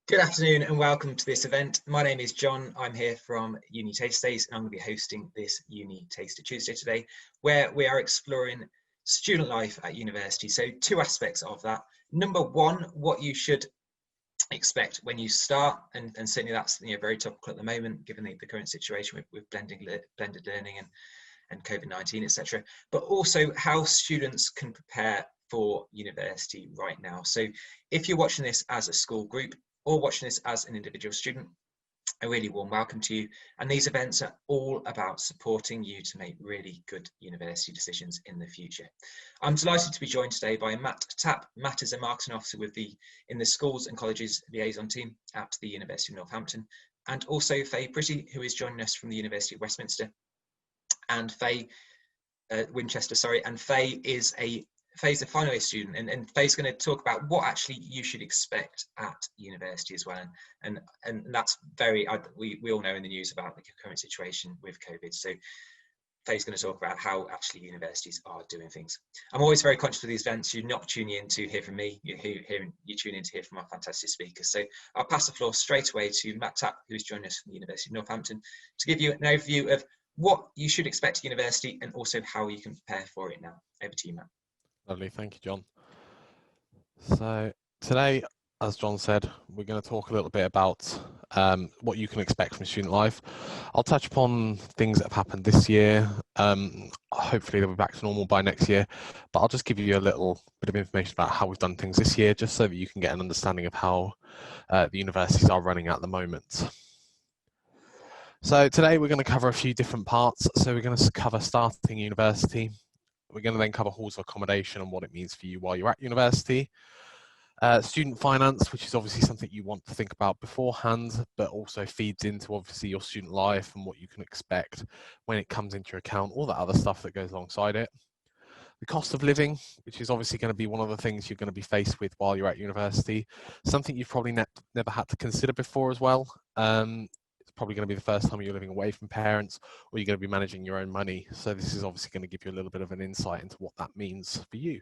Good afternoon and welcome to this event. My name is John. I'm here from UniTasterDays and I'm going to be hosting this UniTaster Tuesday today, where we are exploring student life at university. So two aspects of that. Number one, what you should expect when you start, and certainly that's very topical at the moment, given the current situation with blended learning and COVID-19, etc. But also how students can prepare for university right now. So if you're watching this as a school group, or watching this as an individual student, a really warm welcome to you. And these events are all about supporting you to make really good university decisions in the future. I'm delighted to be joined today by Matt Tapp. Matt is a marketing officer in the Schools and Colleges Liaison team at the University of Northampton, and also Fay Pretty, who is joining us from the University of Westminster, and Winchester, sorry, and Fay's a final year student, and Fay's going to talk about what actually you should expect at university as well, and that's we all know in the news about the current situation with COVID. So Fay's going to talk about how actually universities are doing things. I'm always very conscious of these events. You're not tuning in to hear from me. You tune in to hear from our fantastic speakers. So I'll pass the floor straight away to Matt Tapp, who's joining us from the University of Northampton, to give you an overview of what you should expect at university and also how you can prepare for it now. Over to you, Matt. Lovely, thank you, John. So today, as John said, we're going to talk a little bit about what you can expect from student life. I'll touch upon things that have happened this year. Hopefully they'll be back to normal by next year, but I'll just give you a little bit of information about how we've done things this year, just so that you can get an understanding of how the universities are running at the moment. So today we're going to cover a few different parts. So we're going to cover starting university. We're going to then cover halls of accommodation and what it means for you while you're at university. Student finance, which is obviously something you want to think about beforehand, but also feeds into obviously your student life and what you can expect when it comes into your account, all that other stuff that goes alongside it. The cost of living, which is obviously going to be one of the things you're going to be faced with while you're at university, something you've probably never had to consider before as well. It's probably going to be the first time you're living away from parents, or you're going to be managing your own money. So this is obviously going to give you a little bit of an insight into what that means for you.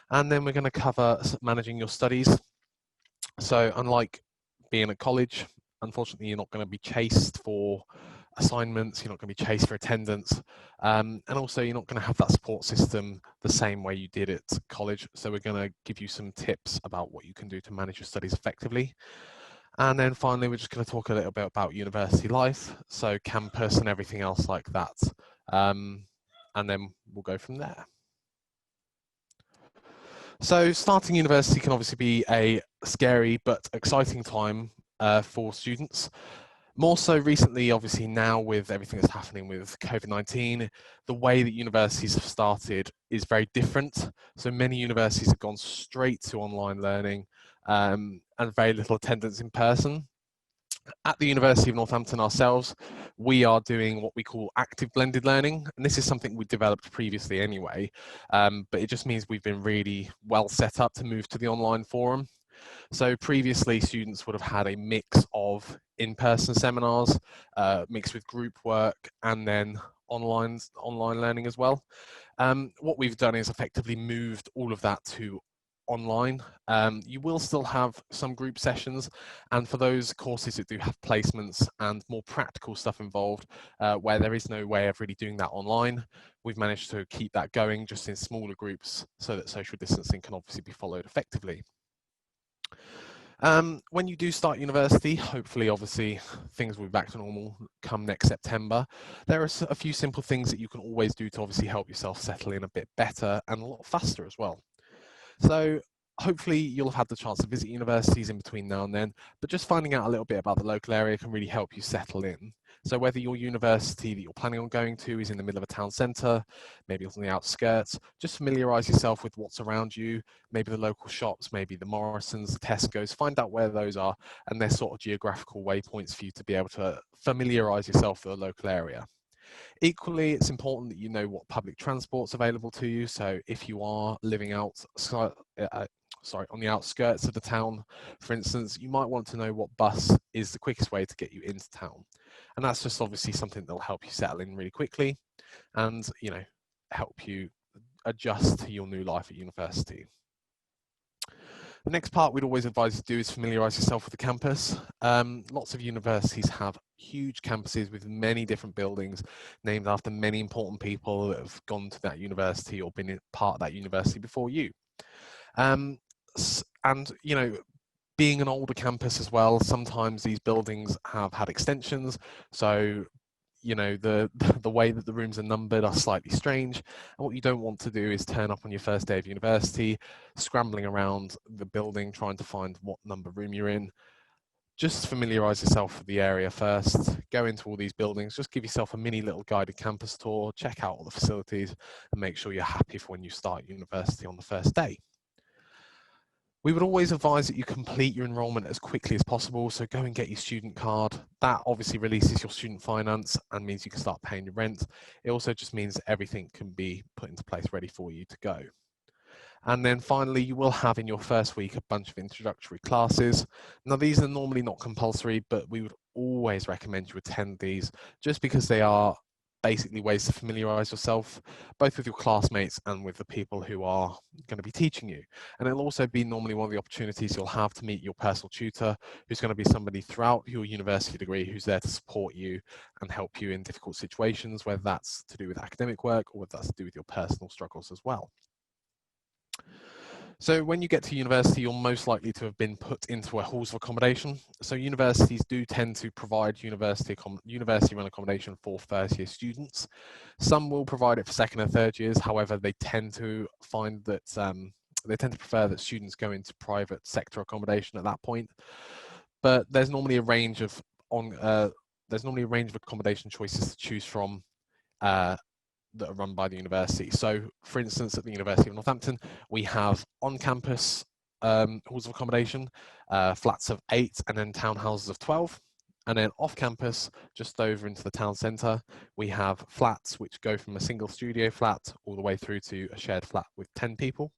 And then we're going to cover managing your studies. So unlike being at college, unfortunately, you're not going to be chased for assignments, you're not going to be chased for attendance, and also you're not going to have that support system the same way you did at college. So we're going to give you some tips about what you can do to manage your studies effectively. And then finally, we're just going to talk a little bit about university life, so campus and everything else like that. And then we'll go from there. So starting university can obviously be a scary but exciting time for students. More so recently, obviously now with everything that's happening with COVID-19, the way that universities have started is very different. So many universities have gone straight to online learning and very little attendance in person. At the University of Northampton ourselves, we are doing what we call active blended learning. And this is something we developed previously anyway, but it just means we've been really well set up to move to the online forum. So previously, students would have had a mix of in-person seminars, mixed with group work, and then online learning as well. What we've done is effectively moved all of that to online. You will still have some group sessions, and for those courses that do have placements and more practical stuff involved, where there is no way of really doing that online, we've managed to keep that going just in smaller groups so that social distancing can obviously be followed effectively. When you do start university, hopefully, obviously, things will be back to normal come next September. There are a few simple things that you can always do to obviously help yourself settle in a bit better and a lot faster as well. So hopefully you'll have had the chance to visit universities in between now and then, but just finding out a little bit about the local area can really help you settle in. So whether your university that you're planning on going to is in the middle of a town centre, maybe it's on the outskirts, just familiarise yourself with what's around you, maybe the local shops, maybe the Morrisons, the Tesco's, find out where those are and their sort of geographical waypoints for you to be able to familiarise yourself with the local area. Equally, it's important that you know what public transport's available to you. So if you are living on the outskirts of the town, for instance, you might want to know what bus is the quickest way to get you into town. And that's just obviously something that will help you settle in really quickly and, help you adjust to your new life at university. The next part we'd always advise you to do is familiarise yourself with the campus. Lots of universities have huge campuses with many different buildings named after many important people that have gone to that university or been part of that university before you. And, you know, being an older campus as well, sometimes these buildings have had extensions. So, you know, the way that the rooms are numbered are slightly strange. And what you don't want to do is turn up on your first day of university, scrambling around the building, trying to find what number room you're in. Just familiarise yourself with the area first, go into all these buildings, just give yourself a mini little guided campus tour, check out all the facilities, and make sure you're happy for when you start university on the first day. We would always advise that you complete your enrolment as quickly as possible. So go and get your student card. That obviously releases your student finance and means you can start paying your rent. It also just means everything can be put into place ready for you to go. And then finally, you will have in your first week a bunch of introductory classes. Now, these are normally not compulsory, but we would always recommend you attend these just because they are basically ways to familiarize yourself, both with your classmates and with the people who are going to be teaching you. And it'll also be normally one of the opportunities you'll have to meet your personal tutor, who's going to be somebody throughout your university degree who's there to support you and help you in difficult situations, whether that's to do with academic work or whether that's to do with your personal struggles as well. So when you get to university, you're most likely to have been put into a halls of accommodation. So universities do tend to provide university-run accommodation for first-year students. Some will provide it for second and third years. However, they tend to find that they tend to prefer that students go into private sector accommodation at that point. But there's normally a range of accommodation choices to choose from that are run by the university. So, for instance, at the University of Northampton, we have on-campus halls of accommodation, flats of 8 and then townhouses of 12. And then off-campus, just over into the town centre, we have flats which go from a single studio flat all the way through to a shared flat with 10 people.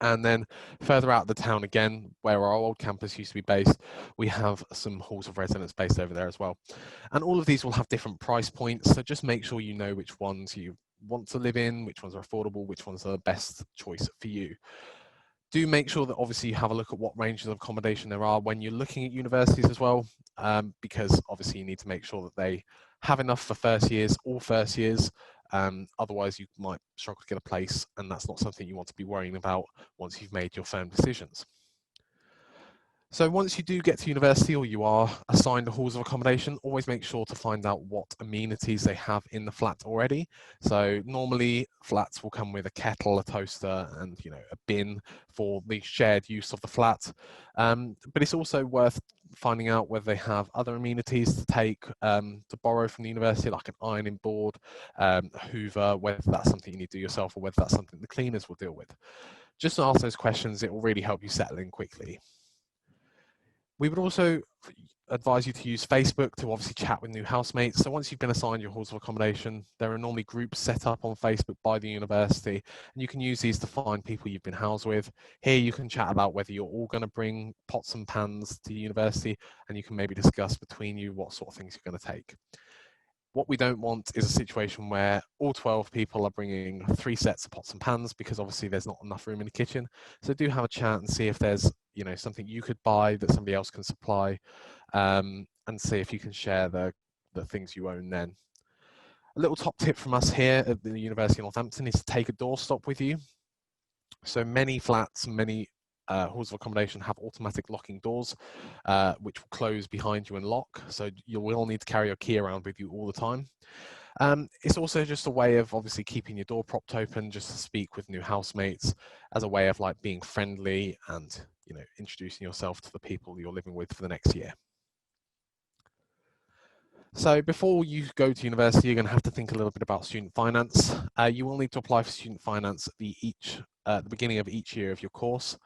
And then further out of the town again, where our old campus used to be based, we have some halls of residence based over there as well. And all of these will have different price points, so just make sure you know which ones you want to live in, which ones are affordable, which ones are the best choice for you. Do make sure that obviously you have a look at what ranges of accommodation there are when you're looking at universities as well, because obviously you need to make sure that they have enough for all first years. Otherwise, you might struggle to get a place, and that's not something you want to be worrying about once you've made your firm decisions. So once you do get to university or you are assigned a halls of accommodation, always make sure to find out what amenities they have in the flat already. So normally flats will come with a kettle, a toaster, and a bin for the shared use of the flat. But it's also worth finding out whether they have other amenities to take to borrow from the university, like an ironing board, a hoover, whether that's something you need to do yourself or whether that's something the cleaners will deal with. Just ask those questions, it will really help you settle in quickly. We would also advise you to use Facebook to obviously chat with new housemates. So once you've been assigned your halls of accommodation, there are normally groups set up on Facebook by the university, and you can use these to find people you've been housed with. Here you can chat about whether you're all going to bring pots and pans to university, and you can maybe discuss between you what sort of things you're going to take. What we don't want is a situation where all 12 people are bringing 3 sets of pots and pans, because obviously there's not enough room in the kitchen. So do have a chat and see if there's something you could buy that somebody else can supply, and see if you can share the things you own then. A little top tip from us here at the University of Northampton is to take a doorstop with you. So many flats, many halls of accommodation have automatic locking doors, which will close behind you and lock. So you will need to carry your key around with you all the time. It's also just a way of obviously keeping your door propped open, just to speak with new housemates, as a way of being friendly and introducing yourself to the people you're living with for the next year. So before you go to university, you're going to have to think a little bit about student finance. You will need to apply for student finance at the beginning of each year of your course.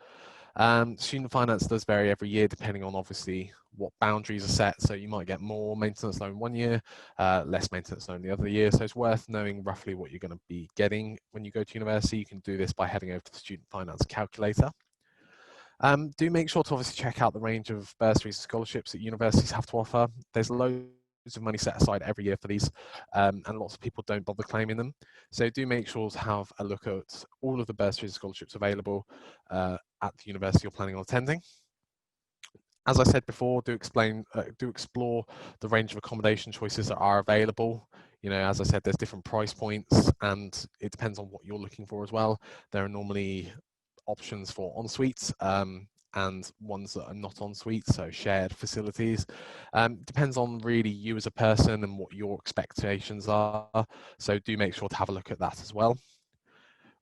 Student finance does vary every year depending on obviously what boundaries are set. So you might get more maintenance loan one year, less maintenance loan the other year. So it's worth knowing roughly what you're going to be getting when you go to university. You can do this by heading over to the student finance calculator. Do make sure to obviously check out the range of bursaries and scholarships that universities have to offer. There's loads of money set aside every year for these, and lots of people don't bother claiming them. So do make sure to have a look at all of the bursaries and scholarships available at the university you're planning on attending. As I said before, do explore the range of accommodation choices that are available. You know, as I said, there's different price points, and it depends on what you're looking for as well. There are normally options for en-suites and ones that are not en-suite, so shared facilities. Depends on really you as a person and what your expectations are. So do make sure to have a look at that as well.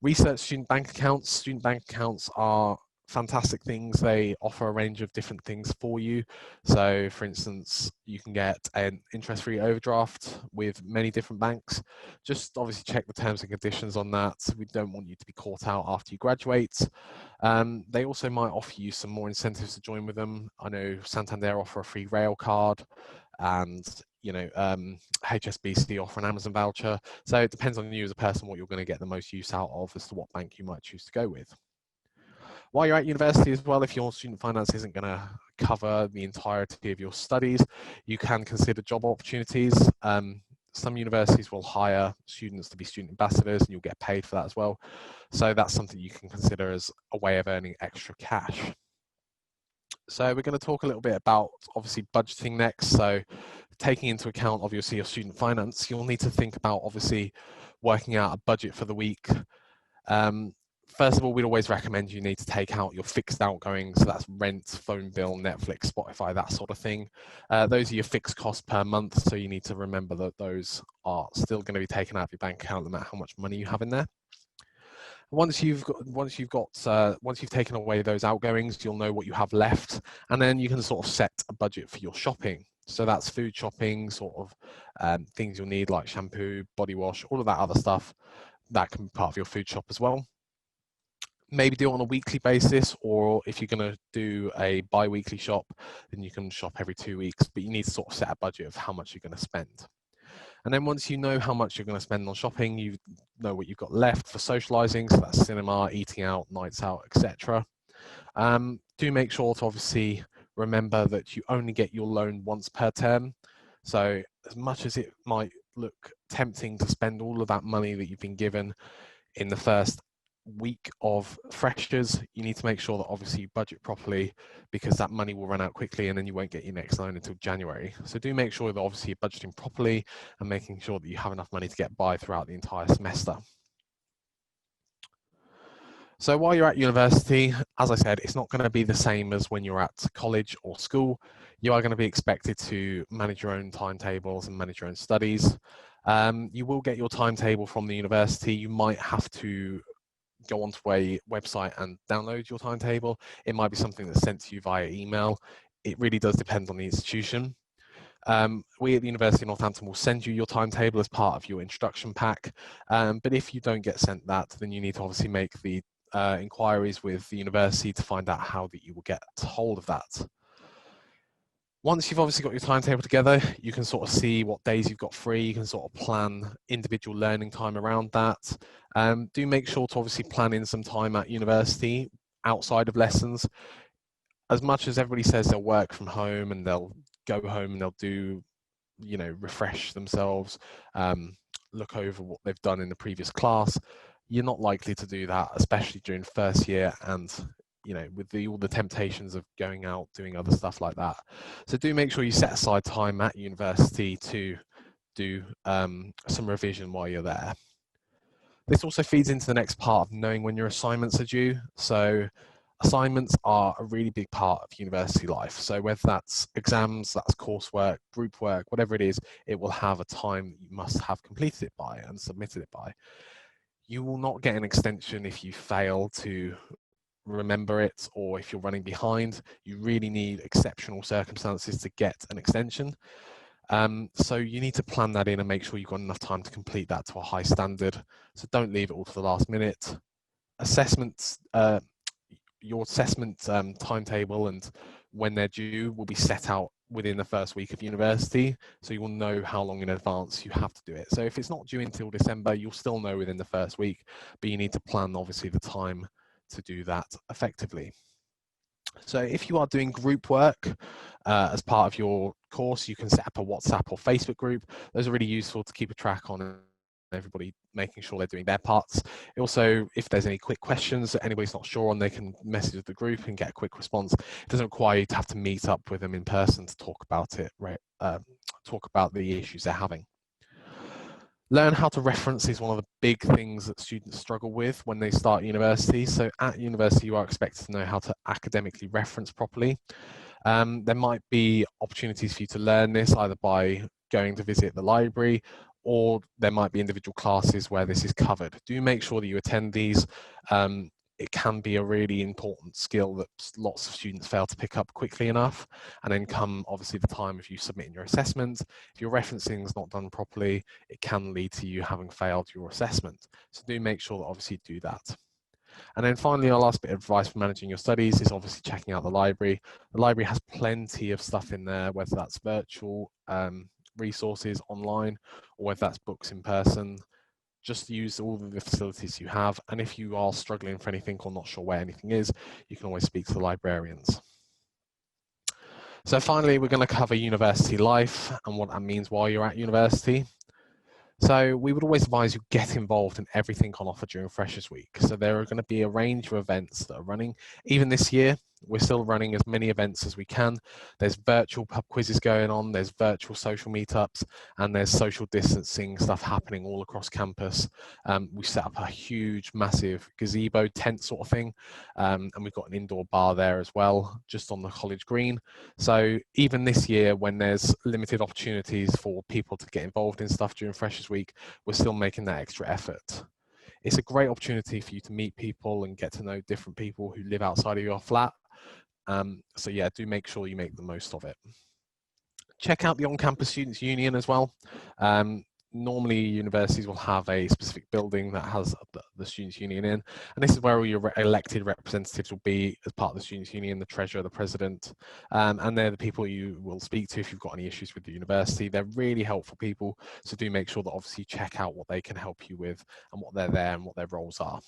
Research student bank accounts. Student bank accounts are fantastic things. They offer a range of different things for you. So for instance, you can get an interest-free overdraft with many different banks. Just obviously check the terms and conditions on that. We don't want you to be caught out after you graduate. They also might offer you some more incentives to join with them. I know Santander offer a free rail card, and you know, HSBC offer an Amazon voucher. So it depends on you as a person what you're going to get the most use out of as to what bank you might choose to go with. While you're at university as well, if your student finance isn't going to cover the entirety of your studies, you can consider job opportunities. Some universities will hire students to be student ambassadors, and you'll get paid for that as well. So that's something you can consider as a way of earning extra cash. So we're going to talk a little bit about obviously budgeting next. So taking into account obviously your student finance, you'll need to think about obviously working out a budget for the week. First of all, we'd always recommend you need to take out your fixed outgoings. So that's rent, phone bill, Netflix, Spotify, that sort of thing. Those are your fixed costs per month. So you need to remember that those are still going to be taken out of your bank account no matter how much money you have in there. Once you've taken away those outgoings, you'll know what you have left, and then you can sort of set a budget for your shopping. So that's food shopping, sort of things you'll need like shampoo, body wash, all of that other stuff. That can be part of your food shop as well. Maybe do it on a weekly basis, or if you're going to do a bi-weekly shop, then you can shop every 2 weeks, but you need to sort of set a budget of how much you're going to spend. And then once you know how much you're going to spend on shopping, you know what you've got left for socializing, so that's cinema, eating out, nights out, etc. Do make sure to obviously remember that you only get your loan once per term. So as much as it might look tempting to spend all of that money that you've been given in the first week of freshers, you need to make sure that obviously you budget properly, because that money will run out quickly and then you won't get your next loan until January. So do make sure that obviously you're budgeting properly and making sure that you have enough money to get by throughout the entire semester. So while you're at university, as I said, it's not going to be the same as when you're at college or school. You are going to be expected to manage your own timetables and manage your own studies. You will get your timetable from the university. You might have to go onto a website and download your timetable. It might be something that's sent to you via email. It really does depend on the institution. We at the University of Northampton will send you your timetable as part of your introduction pack. But if you don't get sent that, then you need to obviously make the inquiries with the university to find out how that you will get hold of that. Once you've obviously got your timetable together, you can sort of see what days you've got free. You can sort of plan individual learning time around that. Do make sure to obviously plan in some time at university outside of lessons. As much as everybody says they'll work from home and they'll go home and they'll do, you know, refresh themselves, look over what they've done in the previous class, you're not likely to do that, especially during first year and you know, with all the temptations of going out, doing other stuff like that. So do make sure you set aside time at university to do some revision while you're there. This also feeds into the next part of knowing when your assignments are due. So assignments are a really big part of university life. So whether that's exams, that's coursework, group work, whatever it is, it will have a time that you must have completed it by and submitted it by. You will not get an extension if you fail to remember it, or if you're running behind. You really need exceptional circumstances to get an extension. So you need to plan that in and make sure you've got enough time to complete that to a high standard. So don't leave it all to the last minute. Assessments, your assessment timetable and when they're due will be set out within the first week of university, so you will know how long in advance you have to do it. So if it's not due until December, you'll still know within the first week, but you need to plan obviously the time to do that effectively. So if you are doing group work as part of your course, you can set up a WhatsApp or Facebook group. Those are really useful to keep a track on everybody, making sure they're doing their parts. Also, if there's any quick questions that anybody's not sure on, they can message the group and get a quick response. It doesn't require you to have to meet up with them in person to talk about it, right? Talk about the issues they're having. Learn how to reference is one of the big things that students struggle with when they start university. So at university, you are expected to know how to academically reference properly. There might be opportunities for you to learn this either by going to visit the library, or there might be individual classes where this is covered. Do make sure that you attend these. It can be a really important skill that lots of students fail to pick up quickly enough. And then come obviously the time of you submitting your assessment, if your referencing is not done properly, it can lead to you having failed your assessment. So do make sure that obviously you do that. And then finally, our last bit of advice for managing your studies is obviously checking out the library. The library has plenty of stuff in there, whether that's virtual resources online, or whether that's books in person. Just use all of the facilities you have. And if you are struggling for anything or not sure where anything is, you can always speak to the librarians. So finally, we're going to cover university life and what that means while you're at university. So we would always advise you get involved in everything on offer during Freshers Week. So there are going to be a range of events that are running. Even this year, we're still running as many events as we can. There's virtual pub quizzes going on, there's virtual social meetups, and there's social distancing stuff happening all across campus. We set up a huge, massive gazebo tent sort of thing, and we've got an indoor bar there as well, just on the college green. So even this year, when there's limited opportunities for people to get involved in stuff during Freshers Week, we're still making that extra effort. It's a great opportunity for you to meet people and get to know different people who live outside of your flat. So yeah, do make sure you make the most of it. Check out the on-campus Students' Union as well. Normally universities will have a specific building that has the Students' Union in, and this is where all your elected representatives will be as part of the Students' Union, the treasurer, the president, and they're the people you will speak to if you've got any issues with the university. They're really helpful people, so do make sure that obviously you check out what they can help you with and what they're there and what their roles are.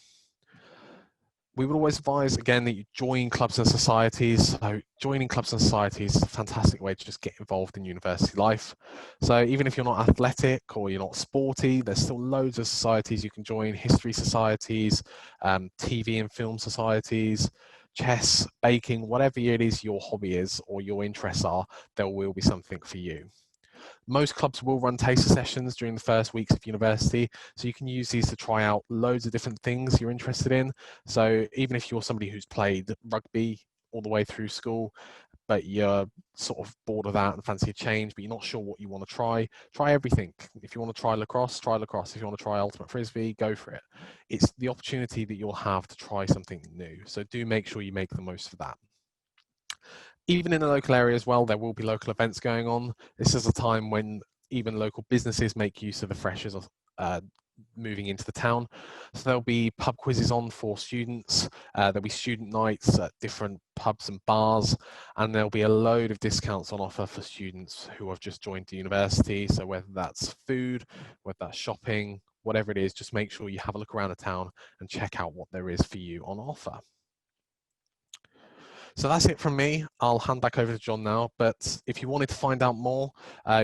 We would always advise, again, that you join clubs and societies. So joining clubs and societies is a fantastic way to just get involved in university life. So even if you're not athletic or you're not sporty, there's still loads of societies you can join: history societies, TV and film societies, chess, baking, whatever it is your hobby is or your interests are, there will be something for you. Most clubs will run taster sessions during the first weeks of university, so you can use these to try out loads of different things you're interested in. So even if you're somebody who's played rugby all the way through school, but you're sort of bored of that and fancy a change, but you're not sure what you want to try everything. If you want to try lacrosse, try lacrosse. If you want to try ultimate frisbee, go for it. It's the opportunity that you'll have to try something new. So do make sure you make the most of that. Even in the local area as well, there will be local events going on. This is a time when even local businesses make use of the freshers moving into the town. So there'll be pub quizzes on for students, there'll be student nights at different pubs and bars, and there'll be a load of discounts on offer for students who have just joined the university. So whether that's food, whether that's shopping, whatever it is, just make sure you have a look around the town and check out what there is for you on offer. So that's it from me. I'll hand back over to John now, but if you wanted to find out more,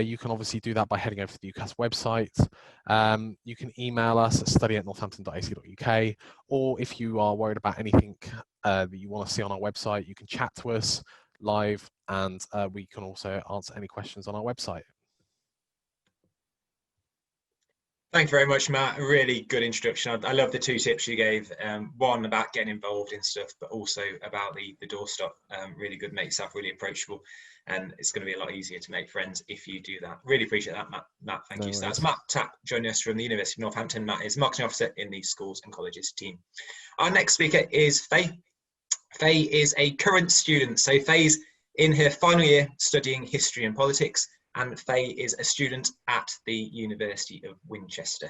you can obviously do that by heading over to the UCAS website. You can email us at study@northampton.ac.uk, or if you are worried about anything that you want to see on our website, you can chat to us live, and we can also answer any questions on our website. Thank you very much, Matt. A really good introduction. I love the two tips you gave. One about getting involved in stuff, but also about the doorstop. Really good, make yourself really approachable, and it's going to be a lot easier to make friends if you do that. Really appreciate that, Matt. Thank you. So that's Matt Tapp joining us from the University of Northampton. Matt is marketing officer in the schools and colleges team. Our next speaker is Fay. Fay is a current student. So Fay's in her final year studying history and politics, and Fay is a student at the University of Winchester.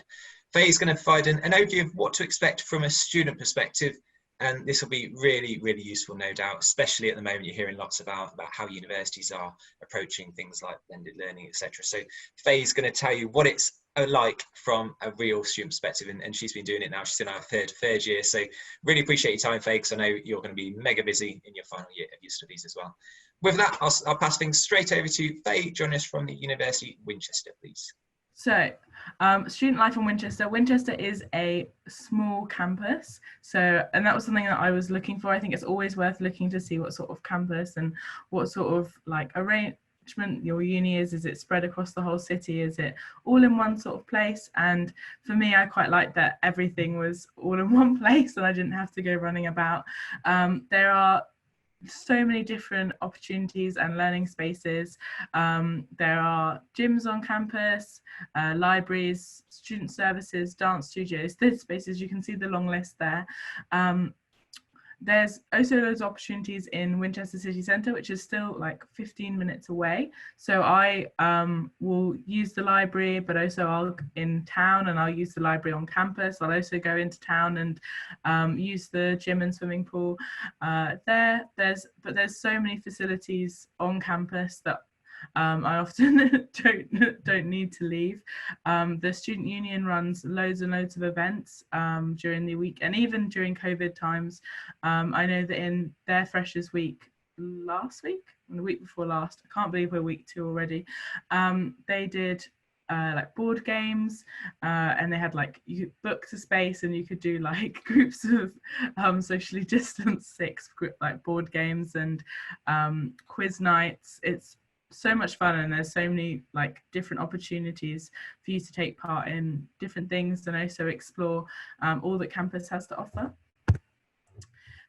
Fay is going to provide an overview of what to expect from a student perspective, and this will be really, really useful, no doubt, especially at the moment you're hearing lots about how universities are approaching things like blended learning, etc. So Fay is going to tell you what it's alike from a real student perspective, and she's been doing it now. She's in our third year, so really appreciate your time, Fay, because I know you're going to be mega busy in your final year of your studies as well. With that, I'll pass things straight over to Fay, joining us from the University of Winchester, please. So, student life in Winchester. Winchester is a small campus. And that was something that I was looking for. I think it's always worth looking to see what sort of campus and what sort of like arrangement your uni is. Is it spread across the whole city? Is it all in one sort of place? And for me, I quite liked that everything was all in one place and I didn't have to go running about. There are so many different opportunities and learning spaces. There are gyms on campus, libraries, student services, dance studios. There's spaces, you can see the long list there. There's also those opportunities in Winchester City Centre, which is still like 15 minutes away. So I will use the library, but also I'll in town and I'll use the library on campus. I'll also go into town and use the gym and swimming pool There's so many facilities on campus that I often don't need to leave. The student union runs loads and loads of events during the week, and even during COVID times. I know that in their Freshers Week last week, and the week before last, I can't believe we're week 2 already, they did like board games, and they had like, you booked a space and you could do like groups of socially distanced 6 like board games and quiz nights. It's so much fun, and there's so many like different opportunities for you to take part in different things and also explore all that campus has to offer.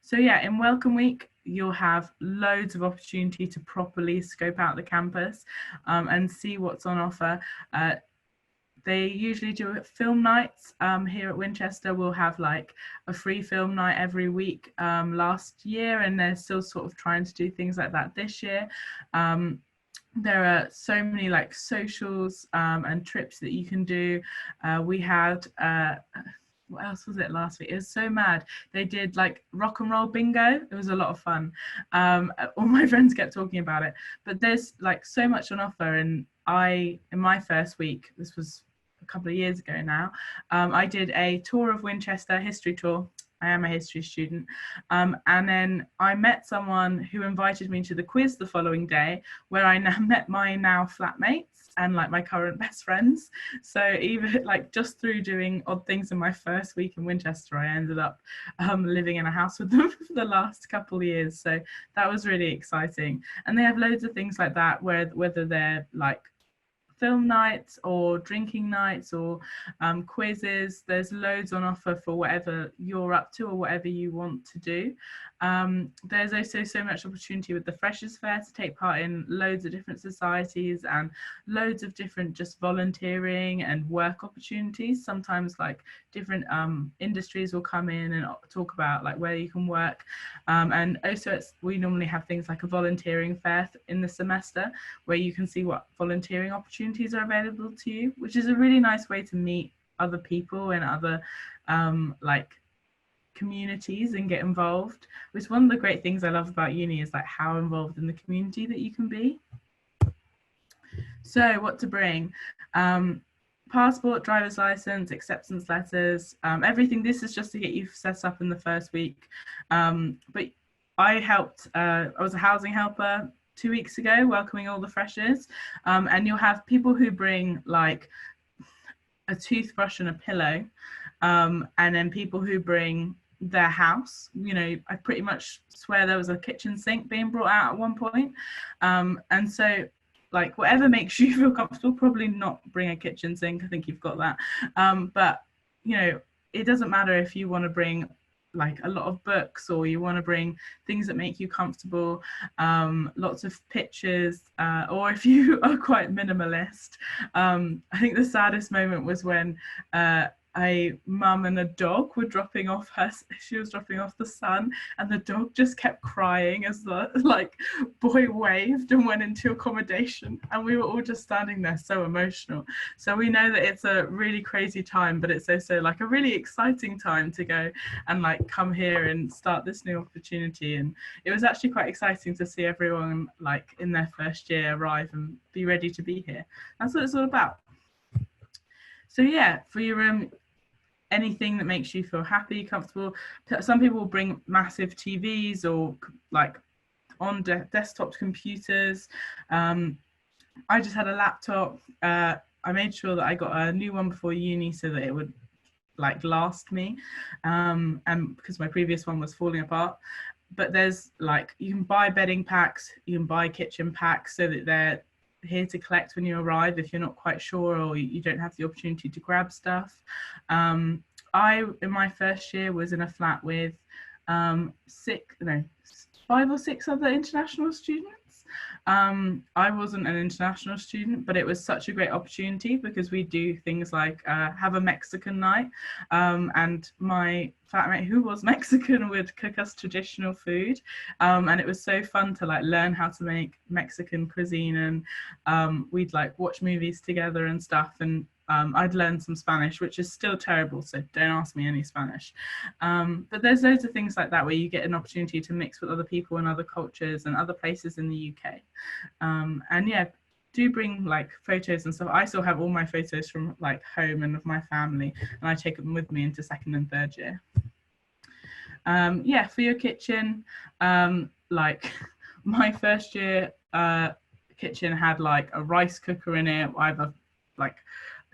So yeah, in Welcome Week, you'll have loads of opportunity to properly scope out the campus and see what's on offer. They usually do film nights. Here at Winchester, we'll have like a free film night every week last year, and they're still sort of trying to do things like that this year. There are so many like socials and trips that you can do. We had what else was it last week? It was so mad. They did like rock and roll bingo. It was a lot of fun. All my friends kept talking about it, but there's like so much on offer. And in my first week, this was a couple of years ago now, I did a tour of Winchester, history tour. I am a history student. And then I met someone who invited me to the quiz the following day, where I now met my now flatmates and like my current best friends. So even like just through doing odd things in my first week in Winchester, I ended up living in a house with them for the last couple of years. So that was really exciting. And they have loads of things like that, whether they're like film nights or drinking nights or quizzes. There's loads on offer for whatever you're up to or whatever you want to do. There's also so much opportunity with the Freshers Fair to take part in loads of different societies and loads of different just volunteering and work opportunities. Sometimes like different industries will come in and talk about like where you can work. And also we normally have things like a volunteering fair in the semester where you can see what volunteering opportunities are available to you, which is a really nice way to meet other people and other like communities and get involved. Which one of the great things I love about uni is like how involved in the community that you can be. So what to bring? Passport, driver's license, acceptance letters, everything. This is just to get you set up in the first week. But I was a housing helper 2 weeks ago, welcoming all the freshers, and you'll have people who bring like a toothbrush and a pillow, and then people who bring their house. You know, I pretty much swear there was a kitchen sink being brought out at one point, and so like whatever makes you feel comfortable. Probably not bring a kitchen sink, I think you've got that, but you know, it doesn't matter if you want to bring like a lot of books or you want to bring things that make you comfortable, lots of pictures, or if you are quite minimalist. I think the saddest moment was when a mum and a dog were dropping off she was dropping off the son, and the dog just kept crying as the like boy waved and went into accommodation, and we were all just standing there so emotional. So we know that it's a really crazy time, but it's also like a really exciting time to go and like come here and start this new opportunity. And it was actually quite exciting to see everyone like in their first year arrive and be ready to be here. That's what it's all about. So yeah, for your anything that makes you feel happy, comfortable. Some people will bring massive TVs or like on desktop computers. I just had a laptop. I made sure that I got a new one before uni so that it would like last me, and because my previous one was falling apart. But there's like, you can buy bedding packs, you can buy kitchen packs so that they're here to collect when you arrive if you're not quite sure or you don't have the opportunity to grab stuff. I, in my first year, was in a flat with 5 or 6 other international students. I wasn't an international student, but it was such a great opportunity because we do things like have a Mexican night, and my flatmate, who was Mexican, would cook us traditional food, and it was so fun to like learn how to make Mexican cuisine, and we'd like watch movies together and stuff, and I'd learned some Spanish, which is still terrible, so don't ask me any Spanish. But there's loads of things like that where you get an opportunity to mix with other people and other cultures and other places in the UK. And yeah, do bring like photos and stuff. I still have all my photos from like home and of my family, and I take them with me into 2nd and 3rd year. Yeah, for your kitchen, like my first year kitchen had like a rice cooker in it. I have a like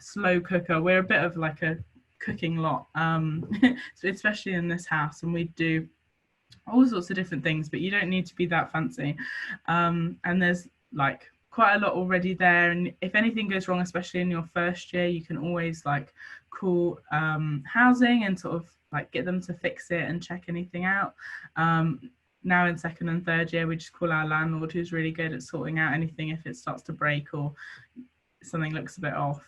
slow cooker. We're a bit of like a cooking lot, so especially in this house, and we do all sorts of different things, but you don't need to be that fancy, and there's like quite a lot already there, and if anything goes wrong, especially in your first year, you can always like call housing and sort of like get them to fix it and check anything out. Now in 2nd and 3rd year, we just call our landlord, who's really good at sorting out anything if it starts to break or something looks a bit off.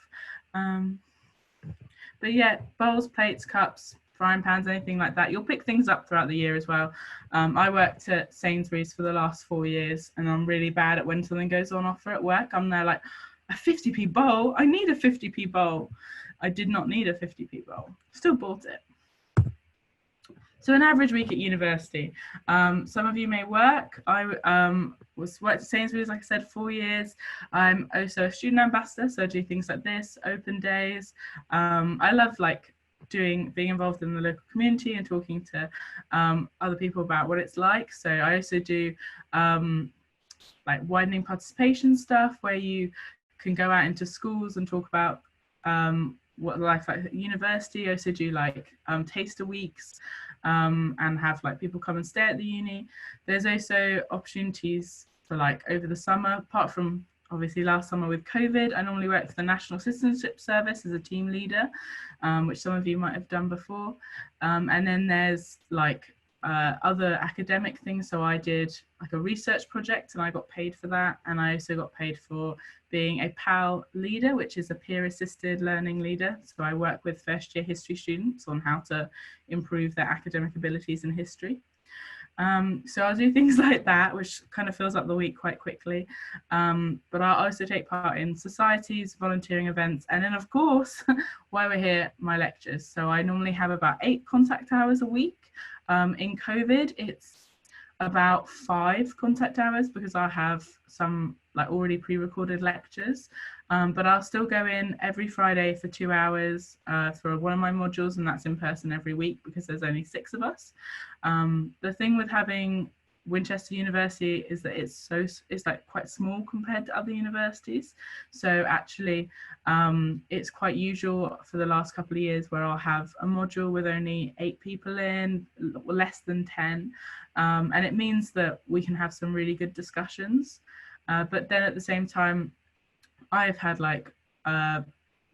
But yeah, bowls, plates, cups, frying pans, anything like that. You'll pick things up throughout the year as well. I worked at Sainsbury's for the last 4 years, and I'm really bad at when something goes on offer at work. I'm there like, a 50p bowl? I need a 50p bowl. I did not need a 50p bowl. Still bought it. So an average week at university. Some of you may work. I worked at Sainsbury's, like I said, 4 years. I'm also a student ambassador, so I do things like this, open days. I love like being involved in the local community and talking to other people about what it's like. So I also do like widening participation stuff where you can go out into schools and talk about what life like at university. I also do like taster weeks, and have like people come and stay at the uni. There's also opportunities for like over the summer, apart from obviously last summer with COVID. I normally work for the National Citizenship Service as a team leader, which some of you might have done before. And then there's like other academic things. So I did like a research project and I got paid for that. And I also got paid for being a PAL leader, which is a peer assisted learning leader. So I work with first year history students on how to improve their academic abilities in history. So I'll do things like that, which kind of fills up the week quite quickly. But I'll also take part in societies, volunteering events, and then of course, while we're here, my lectures. So I normally have about 8 contact hours a week. In COVID, it's about 5 contact hours because I have some like already pre-recorded lectures. But I'll still go in every Friday for 2 hours for one of my modules, and that's in person every week because there's only 6 of us. The thing with having Winchester University is that it's like quite small compared to other universities. So actually it's quite usual for the last couple of years where I'll have a module with only 8 people in, less than 10. And it means that we can have some really good discussions. But then at the same time, I've had like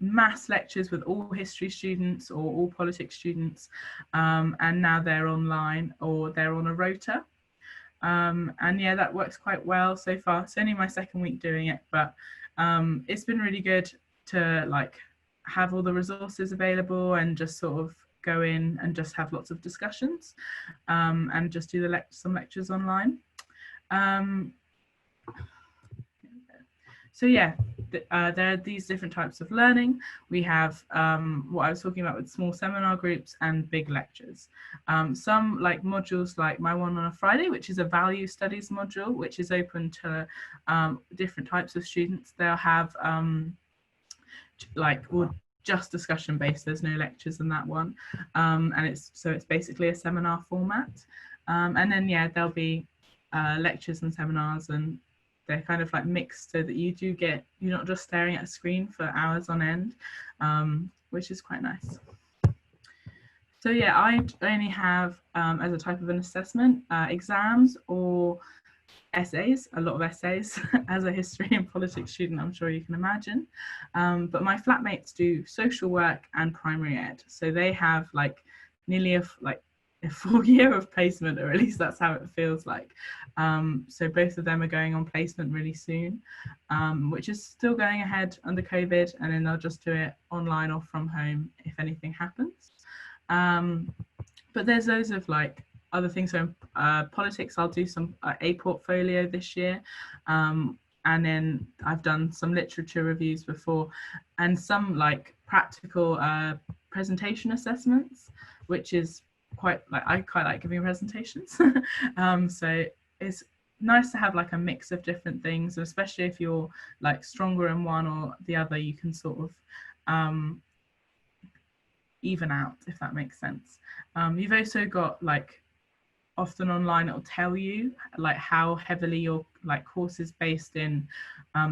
mass lectures with all history students or all politics students, and now they're online or they're on a rota. And yeah, that works quite well so far. It's only my 2nd week doing it, but it's been really good to like have all the resources available and just sort of go in and just have lots of discussions, and just do some lectures online. So yeah, there are these different types of learning. We have what I was talking about with small seminar groups and big lectures. Some like modules like my one on a Friday, which is a value studies module, which is open to different types of students. They'll have like we'll just discussion based. There's no lectures in that one, and it's basically a seminar format. And then there'll be lectures and seminars, and they're kind of like mixed so that you're not just staring at a screen for hours on end, which is quite nice. So I only have as a type of an assessment exams or essays, a lot of essays. As a history and politics student, I'm sure you can imagine. But my flatmates do social work and primary ed, so they have like nearly a full year of placement, or at least that's how it feels like. So both of them are going on placement really soon, which is still going ahead under COVID, and then they'll just do it online or from home if anything happens. But there's loads of like other things. So politics, I'll do some a portfolio this year, and then I've done some literature reviews before, and some like practical presentation assessments, which is I quite like giving presentations. So it's nice to have like a mix of different things, especially if you're like stronger in one or the other, you can sort of even out, if that makes sense. You've also got like often online it'll tell you like how heavily your like course is based in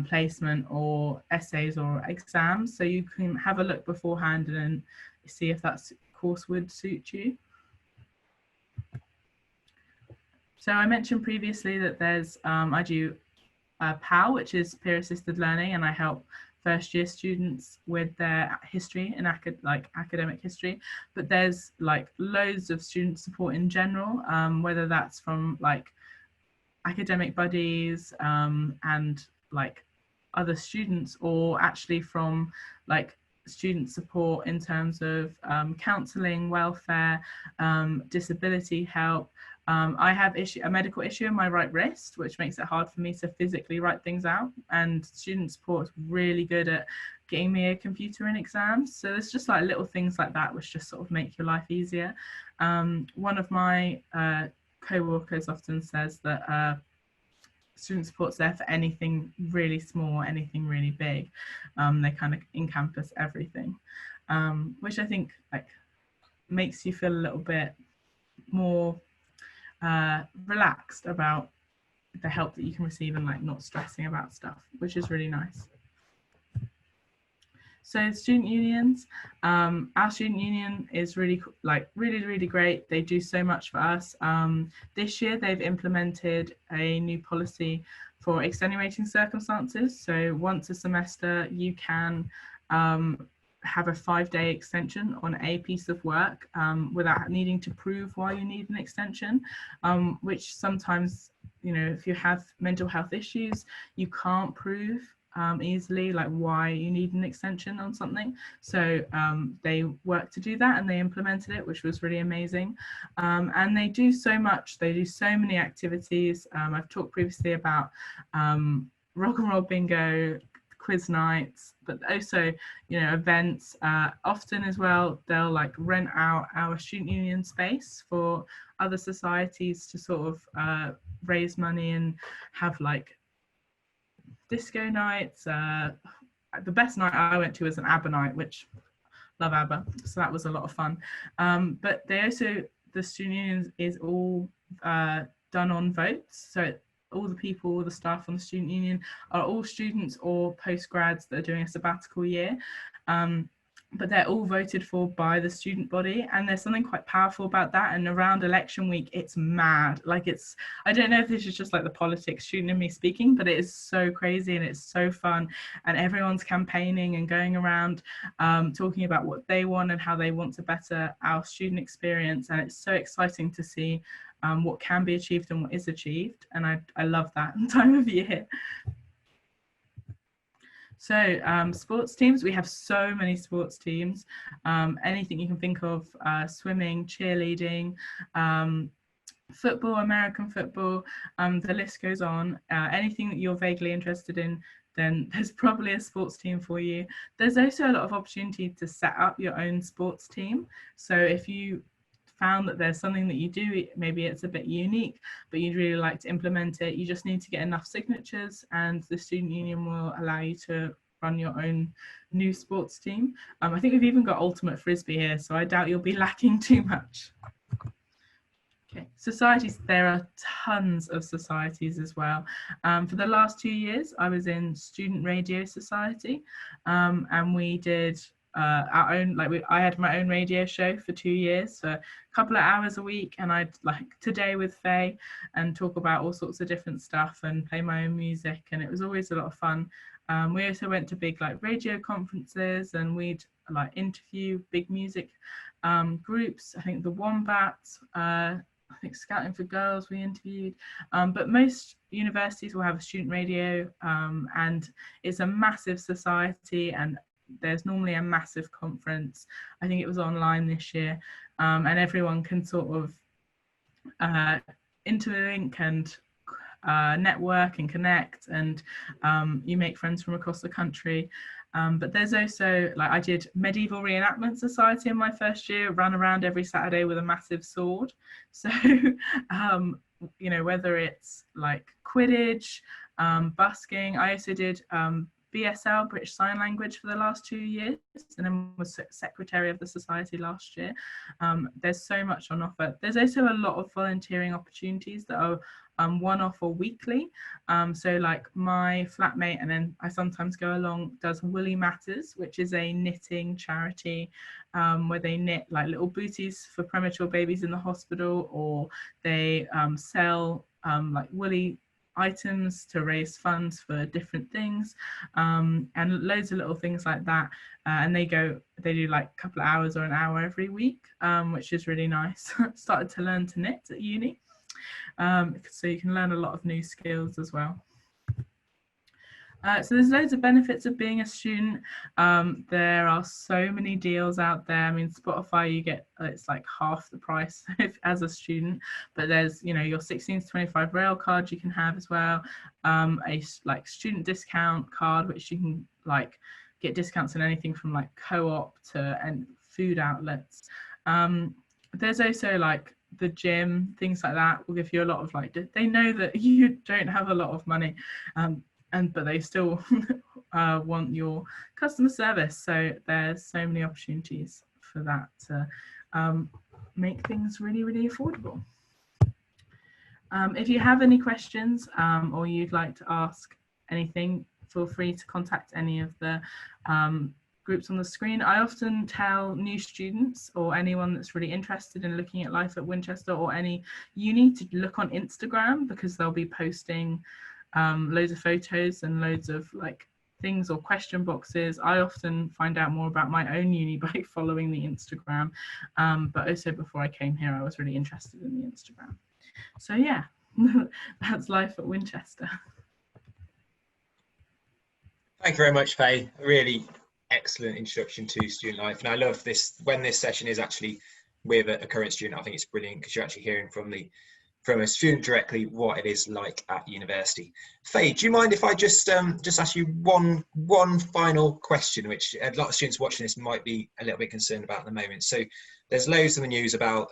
placement or essays or exams, so you can have a look beforehand and then see if that course would suit you. So I mentioned previously that there's I do PAL, which is peer assisted learning, and I help first year students with their history and academic history. But there's like loads of student support in general, whether that's from like academic buddies and like other students, or actually from like student support in terms of counselling, welfare, disability help. I have a medical issue in my right wrist, which makes it hard for me to physically write things out, and student support is really good at getting me a computer in exams. So there's just like little things like that which just sort of make your life easier. One of my co-workers often says that student support's there for anything really small, anything really big. They kind of encompass everything, which I think like makes you feel a little bit more relaxed about the help that you can receive and like not stressing about stuff, which is really nice. So student unions, our student union is really great. They do so much for us. This year they've implemented a new policy for extenuating circumstances. So once a semester you can have a 5-day extension on a piece of work without needing to prove why you need an extension, which sometimes, if you have mental health issues, you can't prove easily like why you need an extension on something. So they worked to do that, and they implemented it, which was really amazing. And they do so much. They do so many activities. I've talked previously about rock and roll bingo, quiz nights, but also events. Often as well, they'll like rent out our student union space for other societies to sort of raise money and have like disco nights. The best night I went to was an ABBA night, which love ABBA, so that was a lot of fun. But they also, the student union is all done on votes, so all the people, all the staff on the student union are all students or postgrads that are doing a sabbatical year. But they're all voted for by the student body, and there's something quite powerful about that. And around election week, it's mad. Like I don't know if this is just like the politics student in me speaking, but it is so crazy and it's so fun. And everyone's campaigning and going around talking about what they want and how they want to better our student experience. And it's so exciting to see what can be achieved and what is achieved. And I love that time of year. So sports teams, we have so many sports teams, anything you can think of, swimming, cheerleading, football, American football, the list goes on. Anything that you're vaguely interested in, then there's probably a sports team for you. There's also a lot of opportunity to set up your own sports team. So if you found that there's something that you do, maybe it's a bit unique, but you'd really like to implement it, you just need to get enough signatures and the student union will allow you to run your own new sports team. I think we've even got ultimate frisbee here, so I doubt you'll be lacking too much. Okay, societies, there are tons of societies as well. For the last 2 years, I was in Student Radio Society, and we did our own, I had my own radio show for 2 years, for a couple of hours a week, and I'd Today with Fay and talk about all sorts of different stuff and play my own music, and it was always a lot of fun. We also went to big radio conferences, and we'd interview big music groups. I think the Wombats, I think Scouting for Girls we interviewed, but most universities will have a student radio, and it's a massive society, and there's normally a massive conference. I think it was online this year, and everyone can sort of interlink and network and connect, and you make friends from across the country. But there's also, I did Medieval Reenactment Society in my first year, ran around every Saturday with a massive sword. So, whether it's Quidditch, busking. I also did BSL, British Sign Language, for the last 2 years, and then was secretary of the society last year. There's so much on offer. There's also a lot of volunteering opportunities that are one-off or weekly. So my flatmate, and then I sometimes go along, does Woolly Matters, which is a knitting charity where they knit little booties for premature babies in the hospital, or they sell woolly items to raise funds for different things, and loads of little things like that. And they do a couple of hours or an hour every week, which is really nice. Started to learn to knit at uni. So you can learn a lot of new skills as well. So there's loads of benefits of being a student. There are so many deals out there. I mean, Spotify, you get, it's half the price as a student, but there's, your 16 to 25 rail card you can have as well. A student discount card, which you can get discounts on anything from co-op to and food outlets. There's also the gym, things like that will give you a lot of they know that you don't have a lot of money, but they still want your customer service. So there's so many opportunities for that to make things really, really affordable. If you have any questions or you'd like to ask anything, feel free to contact any of the groups on the screen. I often tell new students or anyone that's really interested in looking at life at Winchester or any uni to look on Instagram, because they'll be posting loads of photos and loads of things or question boxes. I often find out more about my own uni by following the Instagram, but also before I came here I was really interested in the Instagram. So yeah, that's life at Winchester. Thank you very much, Faye. Really excellent introduction to student life, and I love this when this session is actually with a current student. I think it's brilliant because you're actually hearing from a student directly what it is like at university. Faye, do you mind if I just ask you one final question, which a lot of students watching this might be a little bit concerned about at the moment? So there's loads in the news about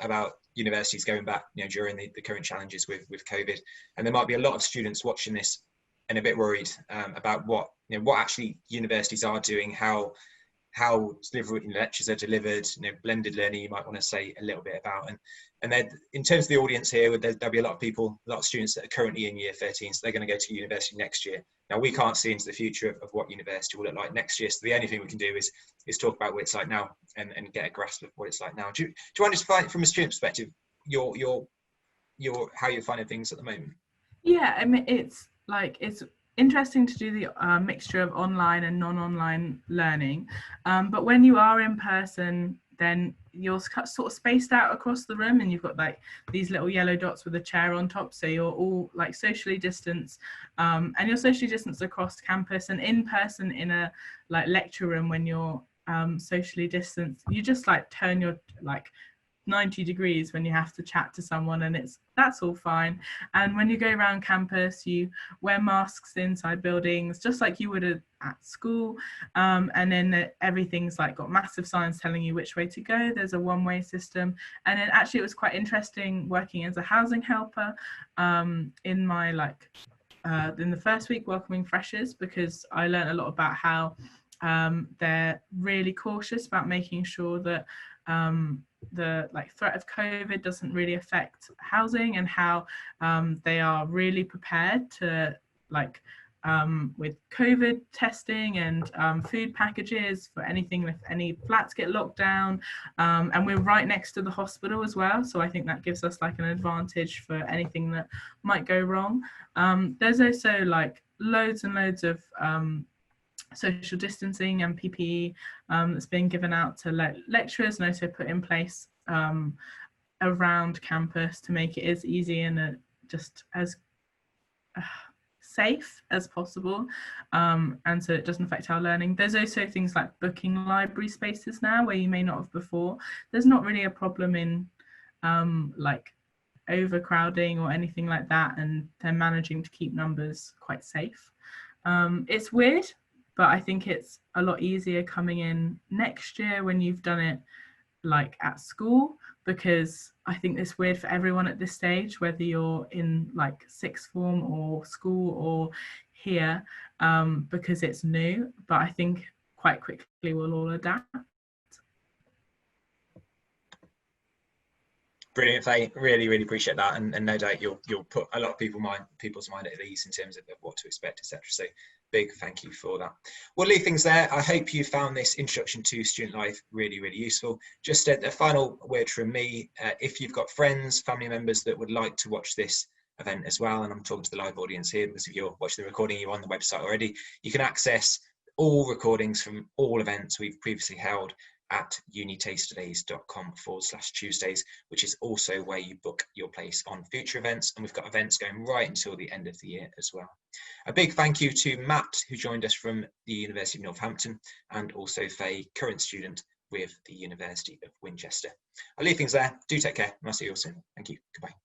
universities going back during the current challenges with COVID, and there might be a lot of students watching this and a bit worried about what actually universities are doing, how lectures are delivered, blended learning you might want to say a little bit about. And then in terms of the audience here, there'll be a lot of students that are currently in year 13, so they're going to go to university next year. Now we can't see into the future of what university will look like next year, so the only thing we can do is talk about what it's like now and get a grasp of what it's like now. Do you want to just, from a student perspective, your how you're finding things at the moment? Yeah, I mean, it's interesting to do the mixture of online and non-online learning, but when you are in person, then you're sort of spaced out across the room, and you've got these little yellow dots with a chair on top, so you're all socially distanced, and you're socially distanced across campus. And in person in a lecture room, when you're socially distanced, you just turn your 90 degrees when you have to chat to someone, and that's all fine. And when you go around campus, you wear masks inside buildings just like you would at school, and then everything's got massive signs telling you which way to go. There's a one-way system. And then actually it was quite interesting working as a housing helper in my in the first week welcoming freshers, because I learned a lot about how they're really cautious about making sure that the threat of COVID doesn't really affect housing, and how they are really prepared to with COVID testing and food packages for anything if any flats get locked down, and we're right next to the hospital as well, so I think that gives us an advantage for anything that might go wrong. There's also loads and loads of social distancing and PPE that's been given out to lecturers and also put in place around campus to make it as easy and just as safe as possible, and so it doesn't affect our learning. There's also things like booking library spaces now where you may not have before. There's not really a problem in overcrowding or anything like that, and they're managing to keep numbers quite safe. It's weird, but I think it's a lot easier coming in next year when you've done it at school, because I think it's weird for everyone at this stage, whether you're in sixth form or school or here, because it's new, but I think quite quickly we'll all adapt. Brilliant, Faye. Really, really appreciate that, and no doubt you'll put a lot of people's mind at ease in terms of what to expect, etc. So big thank you for that. We'll leave things there. I hope you found this introduction to student life really, really useful. Just a final word from me. If you've got friends, family members that would like to watch this event as well, and I'm talking to the live audience here because if you're watching the recording, you're on the website already, you can access all recordings from all events we've previously held at UniTasterDays.com/Tuesdays, which is also where you book your place on future events. And we've got events going right until the end of the year as well. A big thank you to Matt, who joined us from the University of Northampton, and also Fay, current student with the University of Winchester. I'll leave things there. Do take care, and I'll see you all soon. Thank you. Goodbye.